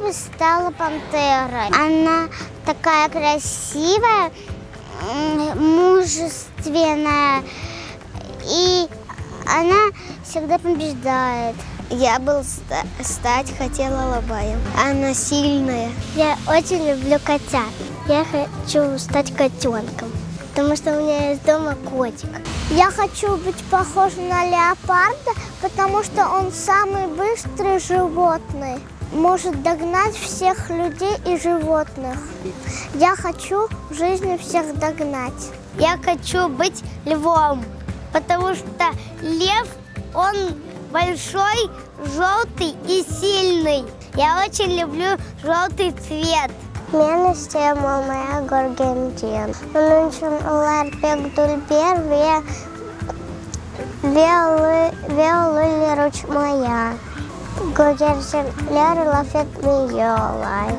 бы стала пантерой. Она такая красивая, мужественная, и она всегда побеждает. Я бы хотела лобаем. Она сильная. Я очень люблю котят. Я хочу стать котенком, потому что у меня есть дома котик. Я хочу быть похожа на леопарда, потому что он самый быстрый животный. Может догнать всех людей и животных. Я хочу в жизни всех догнать. Я хочу быть львом, потому что лев, он большой, желтый и сильный. Я очень люблю желтый цвет. Minus moja Gorgenģiena. Un viņš var piekdulbier vēl ruč mojā. Gorgenģiena ļāri lafet mijolai.